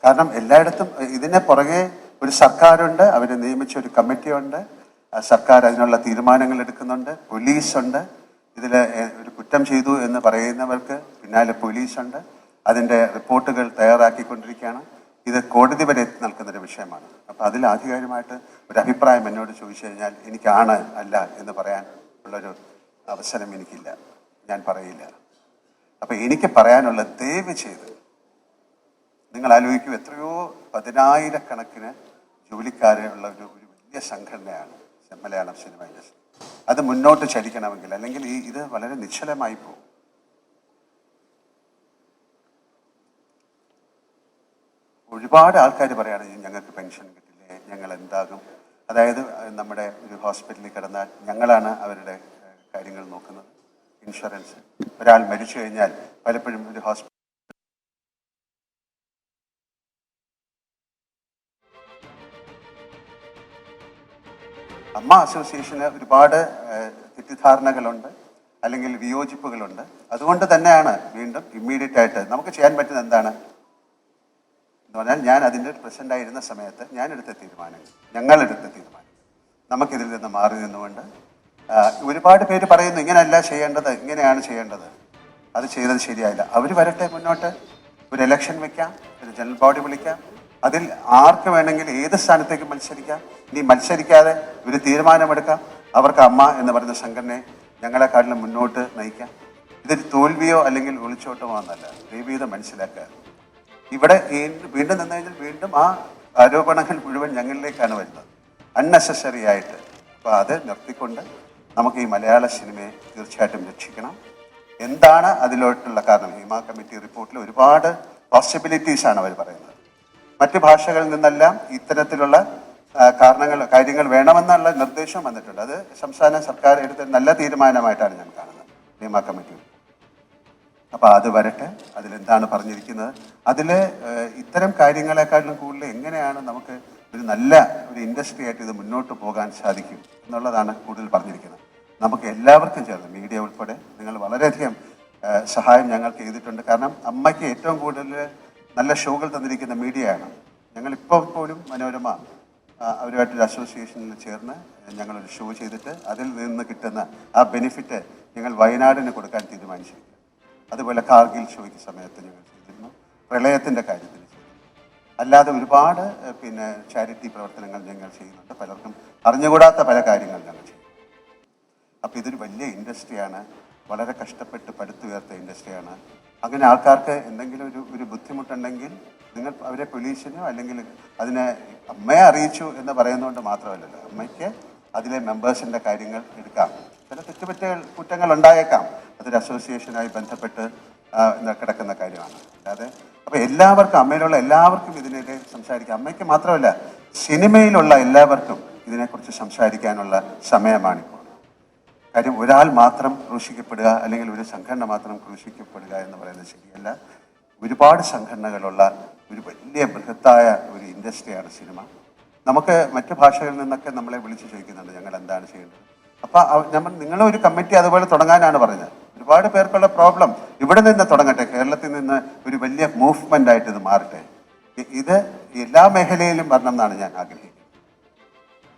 കാരണം എല്ലായിടത്തും ഇതിനെ പുറകെ ഒരു സർക്കാരുണ്ട്, അവർ നിയമിച്ച ഒരു കമ്മിറ്റിയുണ്ട്, സർക്കാർ അതിനുള്ള തീരുമാനങ്ങൾ എടുക്കുന്നുണ്ട്, പോലീസുണ്ട്. ഇതിൽ ഒരു കുറ്റം ചെയ്തു എന്ന് പറയുന്നവർക്ക് പിന്നാലെ പോലീസുണ്ട്, അതിൻ്റെ റിപ്പോർട്ടുകൾ തയ്യാറാക്കിക്കൊണ്ടിരിക്കുകയാണ്. ഇത് കോടതി വരെ എത്തി നിൽക്കുന്നൊരു വിഷയമാണ്. അപ്പോൾ അതിൽ ആധികാരികമായിട്ട് ഒരു അഭിപ്രായം എന്നോട് ചോദിച്ചു കഴിഞ്ഞാൽ എനിക്കാണ് അല്ല എന്ന് പറയാൻ ഉള്ളൊരു അവസരം എനിക്കില്ല, ഞാൻ പറയില്ല. അപ്പം എനിക്ക് പറയാനുള്ള ദയവ് ചെയ്ത് നിങ്ങൾ ആലോചിക്കൂ, എത്രയോ 10,000-കണക്കിന് ജോലിക്കാരുള്ള ഒരു വലിയ സംഘടനയാണ് മലയാളം സിനിമ ഇൻഡസ്ട്രി. അത് മുന്നോട്ട് ചലിക്കണമെങ്കിൽ അല്ലെങ്കിൽ ഇത് വളരെ നിശ്ചലമായി പോകും. ഒരുപാട് ആൾക്കാർ പറയുകയാണ് ഞങ്ങൾക്ക് പെൻഷൻ കിട്ടില്ലേ, ഞങ്ങൾ എന്താകും. അതായത് നമ്മുടെ ഒരു ഹോസ്പിറ്റലിൽ കിടന്നാൽ ഞങ്ങളാണ് അവരുടെ കാര്യങ്ങൾ നോക്കുന്നത്. ഇൻഷുറൻസ്, ഒരാൾ മരിച്ചു കഴിഞ്ഞാൽ പലപ്പോഴും ഒരു ഹോസ്പിറ്റൽ അമ്മ അസോസിയേഷന് ഒരുപാട് തെറ്റിദ്ധാരണകളുണ്ട്, അല്ലെങ്കിൽ വിയോജിപ്പുകളുണ്ട്. അതുകൊണ്ട് തന്നെയാണ് വീണ്ടും ഇമ്മീഡിയറ്റ് ആയിട്ട് നമുക്ക് ചെയ്യാൻ പറ്റുന്നത് എന്താണ് എന്ന് പറഞ്ഞാൽ, ഞാൻ അതിൻ്റെ പ്രസിഡൻ്റായിരുന്ന സമയത്ത് ഞങ്ങളെടുത്ത തീരുമാനം നമുക്കിതിൽ നിന്ന് മാറി നിന്നുകൊണ്ട് ഒരുപാട് പേര് പറയുന്നു ഇങ്ങനെയല്ല ചെയ്യേണ്ടത്, ഇങ്ങനെയാണ് ചെയ്യേണ്ടത്, അത് ചെയ്തത് ശരിയായില്ല. അവർ വരട്ടെ മുന്നോട്ട്, ഒരു ഇലക്ഷൻ വെക്കാം, ഒരു ജനറൽ ബോഡി വിളിക്കാം, അതിൽ ആർക്ക് വേണമെങ്കിൽ ഏത് സ്ഥാനത്തേക്ക് മത്സരിക്കാം. ഇനി മത്സരിക്കാതെ ഒരു തീരുമാനമെടുക്കാം, അവർക്ക് അമ്മ എന്ന് പറയുന്ന സംഘടനയെ ഞങ്ങളെക്കാട്ടിലും മുന്നോട്ട് നയിക്കാം. ഇതൊരു തോൽവിയോ അല്ലെങ്കിൽ ഒളിച്ചോട്ടമോ എന്നല്ല, ദൈവീതം മനസ്സിലാക്കുക. ഇവിടെ വീണ്ടും നിന്ന് കഴിഞ്ഞാൽ വീണ്ടും ആ ആരോപണങ്ങൾ മുഴുവൻ ഞങ്ങളിലേക്കാണ് വരുന്നത്, അൺനെസസറി ആയിട്ട്. അപ്പോൾ അത് നിർത്തിക്കൊണ്ട് നമുക്ക് ഈ മലയാള സിനിമയെ തീർച്ചയായിട്ടും രക്ഷിക്കണം. എന്താണ് അതിലോട്ടുള്ള കാരണം? ഹിമ കമ്മിറ്റി റിപ്പോർട്ടിൽ ഒരുപാട് പോസിബിലിറ്റീസാണ് അവർ പറയുന്നത്. മറ്റ് ഭാഷകളിൽ നിന്നെല്ലാം ഇത്തരത്തിലുള്ള കാര്യങ്ങൾ വേണമെന്നുള്ള നിർദ്ദേശം വന്നിട്ടുണ്ട്. അത് സംസ്ഥാന സർക്കാർ എടുത്ത നല്ല തീരുമാനമായിട്ടാണ് ഞാൻ കാണുന്നത്, ഹിമ കമ്മിറ്റി. അപ്പോൾ അത് വരട്ടെ, അതിലെന്താണ് പറഞ്ഞിരിക്കുന്നത്. അതിൽ ഇത്തരം കാര്യങ്ങളെക്കാട്ടിലും കൂടുതൽ എങ്ങനെയാണ് നമുക്ക് ഒരു നല്ല ഒരു ഇൻഡസ്ട്രി ആയിട്ട് ഇത് മുന്നോട്ട് പോകാൻ സാധിക്കും എന്നുള്ളതാണ് കൂടുതൽ പറഞ്ഞിരിക്കുന്നത്. നമുക്ക് എല്ലാവർക്കും ചേർന്ന്, മീഡിയ ഉൾപ്പെടെ, നിങ്ങൾ വളരെയധികം സഹായം ഞങ്ങൾക്ക് ചെയ്തിട്ടുണ്ട്. കാരണം അമ്മയ്ക്ക് ഏറ്റവും കൂടുതൽ നല്ല ഷോകൾ തന്നിരിക്കുന്ന മീഡിയയാണ്. ഞങ്ങളിപ്പോൾ പോലും മനോരമ അവരുമായിട്ടൊരു അസോസിയേഷനിൽ ചേർന്ന് ഞങ്ങളൊരു ഷോ ചെയ്തിട്ട് അതിൽ നിന്ന് കിട്ടുന്ന ആ ബെനിഫിറ്റ് ഞങ്ങൾ വയനാടിന് കൊടുക്കാൻ തീരുമാനിച്ചിരിക്കുന്നു. അതുപോലെ കാർഗിൽ ഷോയ്ക്ക് സമയത്ത് ഞങ്ങൾ ചെയ്തിരുന്നു, പ്രളയത്തിൻ്റെ കാര്യത്തിൽ ചെയ്തിരുന്നു. അല്ലാതെ ഒരുപാട് ചാരിറ്റി പ്രവർത്തനങ്ങൾ ഞങ്ങൾ ചെയ്യുന്നുണ്ട്. പലർക്കും അറിഞ്ഞുകൂടാത്ത പല കാര്യങ്ങൾ ഞങ്ങൾ ചെയ്യും. അപ്പോൾ ഇതൊരു വലിയ ഇൻഡസ്ട്രിയാണ്, വളരെ കഷ്ടപ്പെട്ട് പടുത്തുയർത്ത ഇൻഡസ്ട്രിയാണ്. അങ്ങനെ ആൾക്കാർക്ക് എന്തെങ്കിലും ഒരു ബുദ്ധിമുട്ടുണ്ടെങ്കിൽ നിങ്ങൾ അവരെ പോലീസിനോ അല്ലെങ്കിൽ അതിനെ അമ്മയെ അറിയിച്ചു എന്ന് പറയുന്നതുകൊണ്ട് മാത്രമല്ലല്ലോ, അമ്മയ്ക്ക് അതിലെ മെമ്പേഴ്സിൻ്റെ കാര്യങ്ങൾ എടുക്കാം. ചില കുറ്റങ്ങൾ ഉണ്ടായേക്കാം, അതൊരു അസോസിയേഷനായി ബന്ധപ്പെട്ട് കിടക്കുന്ന കാര്യമാണ്. അല്ലാതെ അപ്പോൾ എല്ലാവർക്കും, അമ്മയിലുള്ള എല്ലാവർക്കും ഇതിനെതിരെ സംസാരിക്കാം. അമ്മയ്ക്ക് മാത്രമല്ല, സിനിമയിലുള്ള എല്ലാവർക്കും ഇതിനെക്കുറിച്ച് സംസാരിക്കാനുള്ള സമയമാണിപ്പോൾ. കാര്യം ഒരാൾ മാത്രം ക്രൂശിക്കപ്പെടുക അല്ലെങ്കിൽ ഒരു സംഘടന മാത്രം ക്രൂശിക്കപ്പെടുക എന്ന് പറയുന്നത് ശരിയല്ല. ഒരുപാട് സംഘടനകളുള്ള ഒരു വലിയ ബൃഹത്തായ ഒരു ഇൻഡസ്ട്രിയാണ് സിനിമ. നമുക്ക് മറ്റു ഭാഷകളിൽ നിന്നൊക്കെ നമ്മളെ വിളിച്ച് ചോദിക്കുന്നുണ്ട് ഞങ്ങൾ എന്താണ് ചെയ്യേണ്ടത്. അപ്പോൾ നിങ്ങളൊരു കമ്മിറ്റി അതുപോലെ തുടങ്ങാനാണ് പറഞ്ഞത്. ഒരുപാട് പേർക്കുള്ള പ്രോബ്ലം ഇവിടെ നിന്ന് തുടങ്ങട്ടെ, കേരളത്തിൽ നിന്ന് ഒരു വലിയ മൂവ്മെൻ്റ് ആയിട്ട് ഇത് മാറട്ടെ. ഇത് എല്ലാ മേഖലയിലും വരണം എന്നാണ് ഞാൻ ആഗ്രഹിക്കുന്നത്.